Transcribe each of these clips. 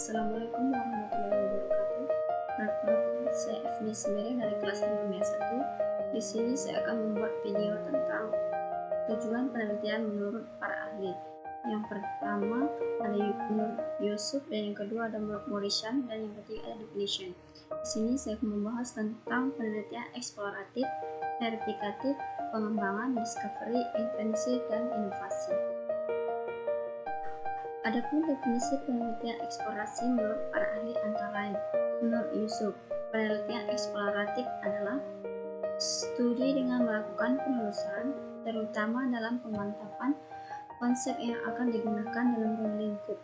Assalamualaikum warahmatullahi wabarakatuh. Perkenalkan, saya Evni Semere dari kelas 5 1. Di sini saya akan membuat video tentang tujuan penelitian menurut para ahli. Yang pertama ada menurut Yusuf, dan yang kedua ada menurut Morishan, dan yang ketiga ada definition. Di sini saya akan membahas tentang penelitian eksploratif, verifikatif, pengembangan, discovery, invensi, dan inovasi. Adapun definisi penelitian eksplorasi menurut para ahli antara lain, menurut Yusuf, penelitian eksploratif adalah studi dengan melakukan penelusuran, terutama dalam pemantapan konsep yang akan digunakan dalam ruang lingkup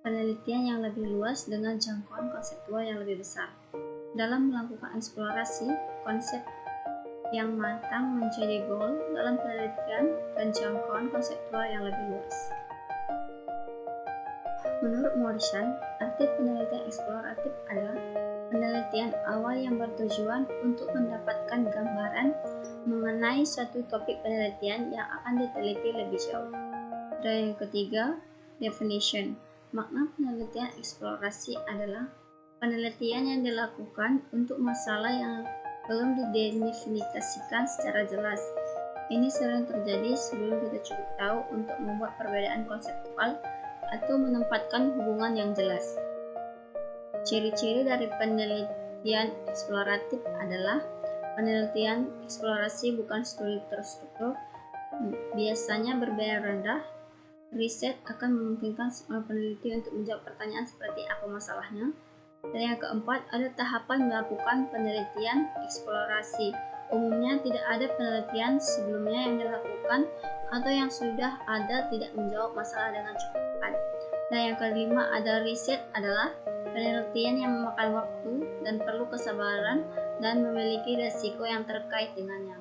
penelitian yang lebih luas dengan jangkauan konseptual yang lebih besar. Dalam melakukan eksplorasi, konsep yang matang menjadi goal dalam penelitian dan jangkauan konseptual yang lebih luas. Menurut Morishan, arti penelitian eksploratif adalah penelitian awal yang bertujuan untuk mendapatkan gambaran mengenai suatu topik penelitian yang akan diteliti lebih jauh. Dan yang ketiga, definition. Makna penelitian eksplorasi adalah penelitian yang dilakukan untuk masalah yang belum didefinisikan secara jelas. Ini sering terjadi sebelum kita cukup tahu untuk membuat perbedaan konseptual atau menempatkan hubungan yang jelas. Ciri-ciri dari penelitian eksploratif adalah penelitian eksplorasi bukan studi terstruktur, biasanya berbiaya rendah. Riset akan memungkinkan seorang peneliti untuk menjawab pertanyaan seperti apa masalahnya. Dan yang keempat, ada tahapan melakukan penelitian eksplorasi. Umumnya tidak ada penelitian sebelumnya yang dilakukan atau yang sudah ada tidak menjawab masalah dengan cukup tepat. Dan yang kelima, ada riset adalah penelitian yang memakan waktu dan perlu kesabaran dan memiliki risiko yang terkait dengannya.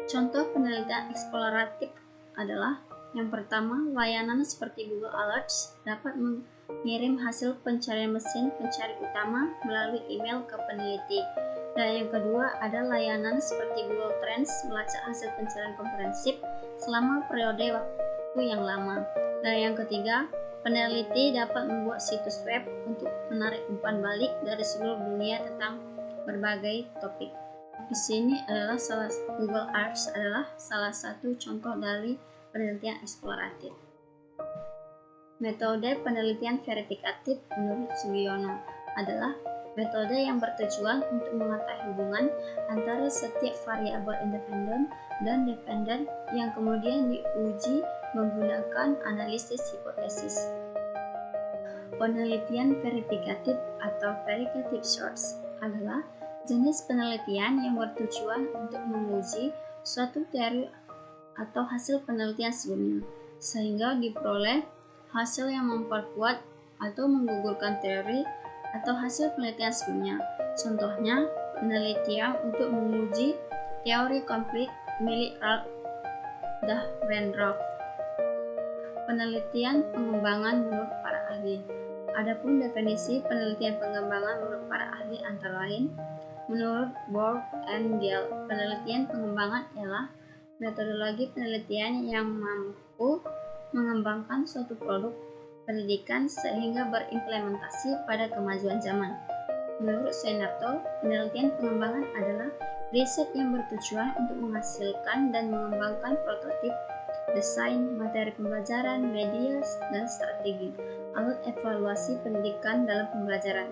Contoh penelitian eksploratif adalah yang pertama, layanan seperti Google Alerts dapat mengirim hasil pencarian mesin pencari utama melalui email ke peneliti. Dan yang kedua, ada layanan seperti Google Trends melacak hasil pencarian komprehensif selama periode waktu yang lama. Dan yang ketiga, peneliti dapat membuat situs web untuk menarik umpan balik dari seluruh dunia tentang berbagai topik. Di sini adalah Google Alerts adalah salah satu contoh dari penelitian eksploratif. Metode penelitian verifikatif menurut Sugiono adalah metode yang bertujuan untuk mengetahui hubungan antara setiap variabel independen dan dependen yang kemudian diuji menggunakan analisis hipotesis. Penelitian verifikatif atau verificative search adalah jenis penelitian yang bertujuan untuk menguji suatu teori atau hasil penelitian sebelumnya, sehingga diperoleh hasil yang memperkuat atau menggugurkan teori atau hasil penelitian sebelumnya. Contohnya, penelitian untuk menguji teori konflik milik Ralph Dahrendorf. Penelitian pengembangan menurut para ahli. Adapun definisi penelitian pengembangan menurut para ahli antara lain, menurut Borg and Gill, penelitian pengembangan ialah metodologi penelitian yang mampu mengembangkan suatu produk pendidikan sehingga berimplementasi pada kemajuan zaman. Menurut Senarto, penelitian pengembangan adalah riset yang bertujuan untuk menghasilkan dan mengembangkan prototip, desain, materi pembelajaran, media, dan strategi, alat evaluasi pendidikan dalam pembelajaran.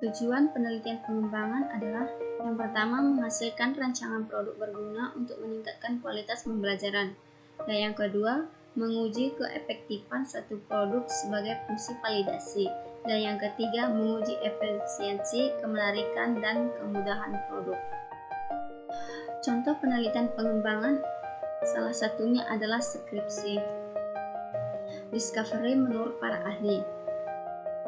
Tujuan penelitian pengembangan adalah yang pertama, menghasilkan rancangan produk berguna untuk meningkatkan kualitas pembelajaran. Dan yang kedua, menguji keefektifan suatu produk sebagai fungsi validasi. Dan yang ketiga, menguji efisiensi, kemenarikan, dan kemudahan produk. Contoh penelitian pengembangan salah satunya adalah skripsi. Discovery menurut para ahli.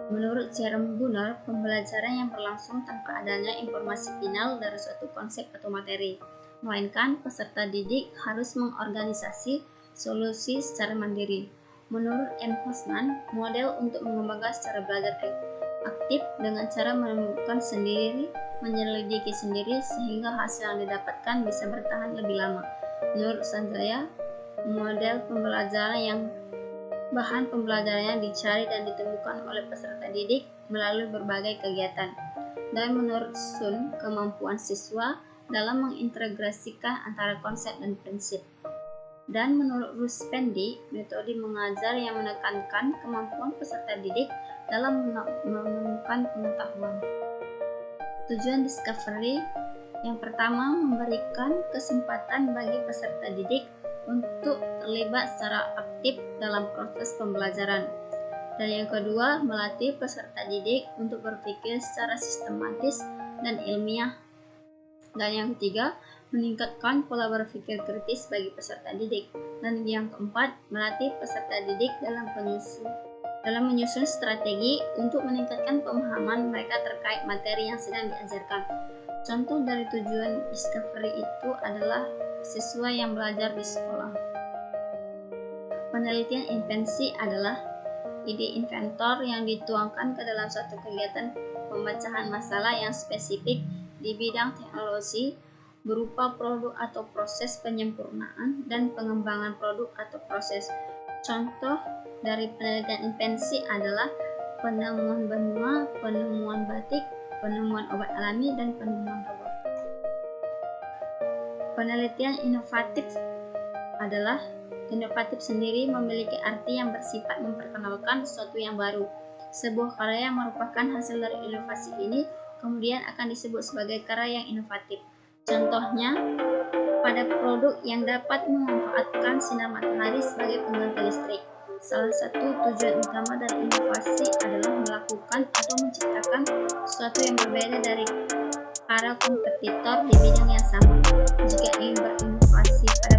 Menurut Jerome Gunnar, pembelajaran yang berlangsung tanpa adanya informasi final dari suatu konsep atau materi, melainkan peserta didik harus mengorganisasi solusi secara mandiri. Menurut M. Hosnan, model untuk mengembangkan secara belajar aktif dengan cara menemukan sendiri, menyelidiki sendiri sehingga hasil yang didapatkan bisa bertahan lebih lama. Menurut Sanjaya, model pembelajaran yang bahan pembelajarannya dicari dan ditemukan oleh peserta didik melalui berbagai kegiatan. Dan menurut Sun, kemampuan siswa dalam mengintegrasikan antara konsep dan prinsip. Dan menurut Ruspendi, metode mengajar yang menekankan kemampuan peserta didik dalam menemukan pengetahuan. Tujuan discovery yang pertama, memberikan kesempatan bagi peserta didik untuk terlibat secara aktif dalam proses pembelajaran. Dan yang kedua, melatih peserta didik untuk berpikir secara sistematis dan ilmiah. Dan yang ketiga, meningkatkan pola berpikir kritis bagi peserta didik. Dan yang keempat, melatih peserta didik dalam menyusun strategi untuk meningkatkan pemahaman mereka terkait materi yang sedang diajarkan. Contoh dari tujuan discovery itu adalah siswa yang belajar di sekolah. Penelitian invensi adalah ide inventor yang dituangkan ke dalam suatu kegiatan pemecahan masalah yang spesifik di bidang teknologi berupa produk atau proses penyempurnaan dan pengembangan produk atau proses. Contoh dari penelitian invensi adalah penemuan benua, penemuan batik, penemuan obat alami, dan penemuan robot. Penelitian inovatif adalah inovatif sendiri memiliki arti yang bersifat memperkenalkan sesuatu yang baru. Sebuah karya yang merupakan hasil dari inovasi ini kemudian akan disebut sebagai karya yang inovatif. Contohnya, pada produk yang dapat memanfaatkan sinar matahari sebagai pengganti listrik. Salah satu tujuan utama dari inovasi adalah melakukan atau menciptakan sesuatu yang berbeda dari para kompetitor di bidang yang sama. Jika ingin berinovasi pada